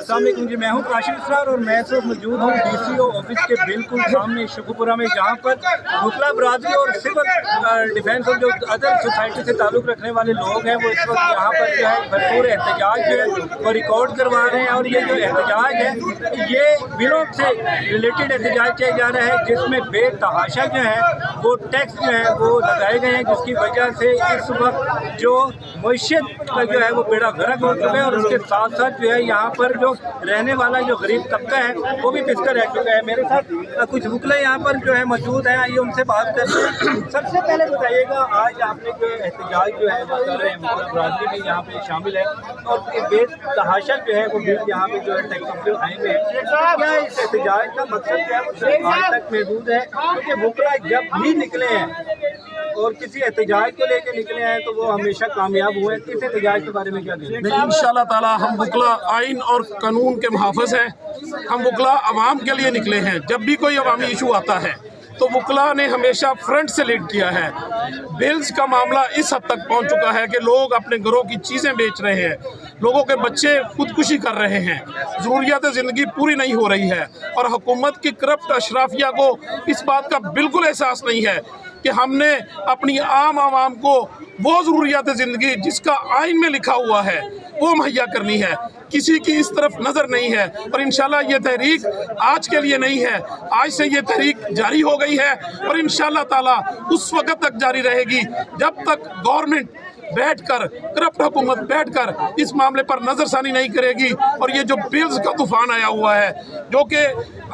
अस्सलाम वालेकुम जी, मैं हूँ काशिफ इसरार और मैं तो मौजूद हूँ DCO ऑफिस के बिल्कुल सामने शुकुपुरा में, जहाँ पर वकला बरादरी और सिविल डिफेंस और जो अदर सोसाइटी से ताल्लुक़ रखने वाले लोग हैं वो इस वक्त यहाँ पर जो है भरपूर एहतजाज जो है वो रिकॉर्ड करवा रहे हैं। और ये जो एहतजाज है ये बिलों से रिलेटेड एहतजाज किया जा रहा है, जिसमें बेतहाशा जो है वो टैक्स जो है वो लगाए गए हैं, जिसकी वजह से इस वक्त जो मईशत का जो है वो बेड़ा गर्क हो चुका है। और उसके साथ साथ जो है यहाँ पर जो रहने वाला जो गरीब तबका है वो भी पिसकर रह चुका है। मेरे साथ कुछ वकला यहाँ पर जो है मौजूद हैं, आइए उनसे बात करते हैं। सबसे पहले बताइएगा, आज आपने जो एहतजाज जो है वो कर रहे हैं, वकला बरादरी भी यहाँ पे शामिल है और बेतहाशा जो है वो बिल यहाँ पे जो है टैक्स आए हुए हैं, क्या इस एहतजाज का मकसद जो है वो सिर्फ आज तक महदूद है? क्योंकि वकला जब भी निकले हैं और किसी एहतजाज को लेकर निकले हैं तो वो हमेशा कामयाब हुए। इस एहतजाज के बारे में क्या कहें? इंशाअल्लाह ताला हम वकला आइन और कानून के मुहाफ़िज़ हैं। हम वकला अवाम के लिए निकले हैं। जब भी कोई अवामी इशू आता है तो वकला ने हमेशा फ्रंट से लीड किया है। बिल्स का मामला इस हद तक पहुंच चुका है कि लोग अपने घरों की चीज़ें बेच रहे हैं, लोगों के बच्चे खुदकुशी कर रहे हैं, ज़रूरियात ज़िंदगी पूरी नहीं हो रही है और हुकूमत की करप्ट अशराफिया को इस बात का बिल्कुल एहसास नहीं है कि हमने अपनी आम आवाम को वो ज़रूरियात ज़िंदगी जिसका आइन में लिखा हुआ है वो मुहैया करनी है। किसी की इस तरफ नज़र नहीं है और इंशाल्लाह ये तहरीक आज के लिए नहीं है, आज से ये तहरीक जारी हो गई है और इंशाल्लाह ताला उस वक़्त तक जारी रहेगी जब तक गवर्नमेंट बैठकर, करप्ट हुकूमत बैठकर इस मामले पर नज़रसानी नहीं करेगी। और ये जो बिल्स का तूफ़ान आया हुआ है जो कि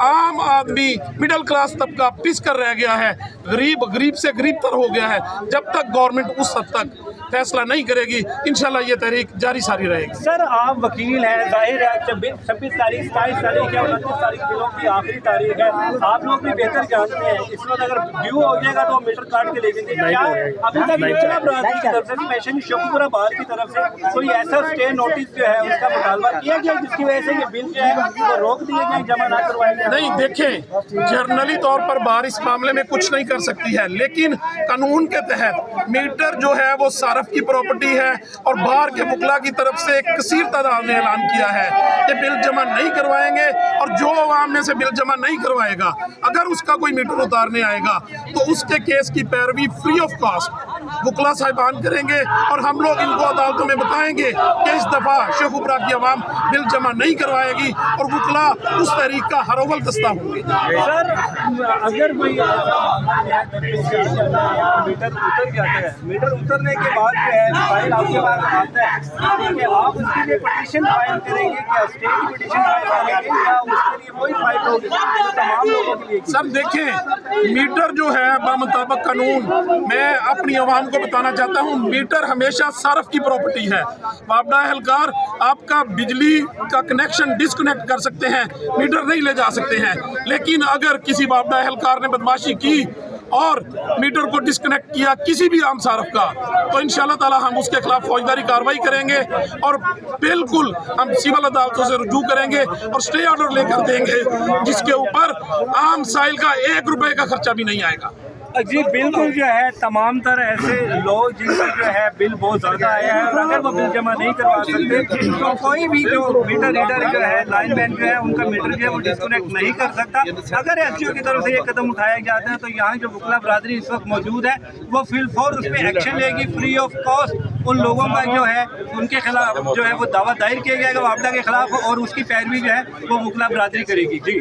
आम आदमी मिडिल क्लास तबका पिस कर रह गया है, गरीब से गरीब तर हो गया है, जब तक गवर्नमेंट उस हद तक फैसला नहीं करेगी इंशाल्लाह ये तहरीक जारी सारी रहेगी। सर आप वकील हैं, जाहिर है 26 तारीख 27 तारीख या 29 तारीख दिनों की आखिरी तारीख है, आप लोग भी बेहतर जानते हैं इस वक्त अगर ड्यू हो जाएगा तो मीटर काट के ले जाएंगे। क्या अभी तक वकला बरादरी की तरफ से स्पेशली शुकुपुरा बार की तरफ से कोई ऐसा स्टे नोटिस जो है उसका मुतालबा किया गया जिसकी वजह से ये बिल जो है वो रोक दिए गए, जमा ना करवाए गए? नहीं, देखें जर्नली तौर पर बार इस मामले में कुछ नहीं कर सकती है, लेकिन कानून के तहत मीटर जो है वो सारफ की प्रॉपर्टी है और बार के वकला की तरफ से एक कसीर तादाद ने ऐलान किया है कि बिल जमा नहीं करवाएंगे और जो अवाम में से बिल जमा नहीं करवाएगा अगर उसका कोई मीटर उतारने आएगा तो उसके केस की पैरवी फ्री ऑफ कॉस्ट वकला साहिबान करेंगे और हम लोग इनको अदालतों में बताएंगे कि इस दफ़ा शुकुपुरा की अवाम बिल जमा नहीं करवाएगी और वकला उस तहरीक का हरोवल दस्ता होंगे। सर अगर कोई मीटर उतर जाता है, मीटर उतरने के बाद जो है फाइल आपके पास आता है कि आप उसके लिए पिटीशन फाइल करेंगे, क्या स्टेट पिटीशन फाइल करेंगे या उसके लिए वही फाइल होगी तमाम लोगों के लिए? सर देखें मीटर जो है बामुताबिक कानून, मैं अपनी आवाम को बताना चाहता हूँ मीटर हमेशा सारफ की प्रॉपर्टी है। वापडा एहलकार आपका बिजली का कनेक्शन डिस्कनेक्ट कर सकते हैं, मीटर नहीं ले जा सकते हैं, लेकिन अगर किसी वापडा एहलकार ने बदमाशी की और मीटर को डिस्कनेक्ट किया किसी भी आम सारफ का तो इंशाल्लाह ताला हम उसके खिलाफ फौजदारी कार्रवाई करेंगे और बिल्कुल हम सिविल अदालतों से रुजू करेंगे और स्टे ऑर्डर लेकर देंगे जिसके ऊपर आम साइल का 1 रुपए का खर्चा भी नहीं आएगा। जी बिल्कुल जो है तमाम तरह ऐसे लोग जिनका जो है बिल बहुत ज़्यादा आया है और अगर वो बिल जमा नहीं करवा सकते तो कोई भी जो मीटर रीडर जो है लाइनमैन जो है उनका मीटर जो है वो डिस्कनेक्ट नहीं कर सकता। अगर SGO की तरफ से ये कदम उठाया जाता है तो यहाँ जो वकला बरादरी इस वक्त मौजूद है वो फिलफौर उस पर एक्शन लेगी, फ्री ऑफ कॉस्ट उन लोगों का जो है उनके खिलाफ जो है वो दावा दायर किया जाएगा वापडा के खिलाफ और उसकी पैरवी जो है वो वकला बरादरी करेगी। जी।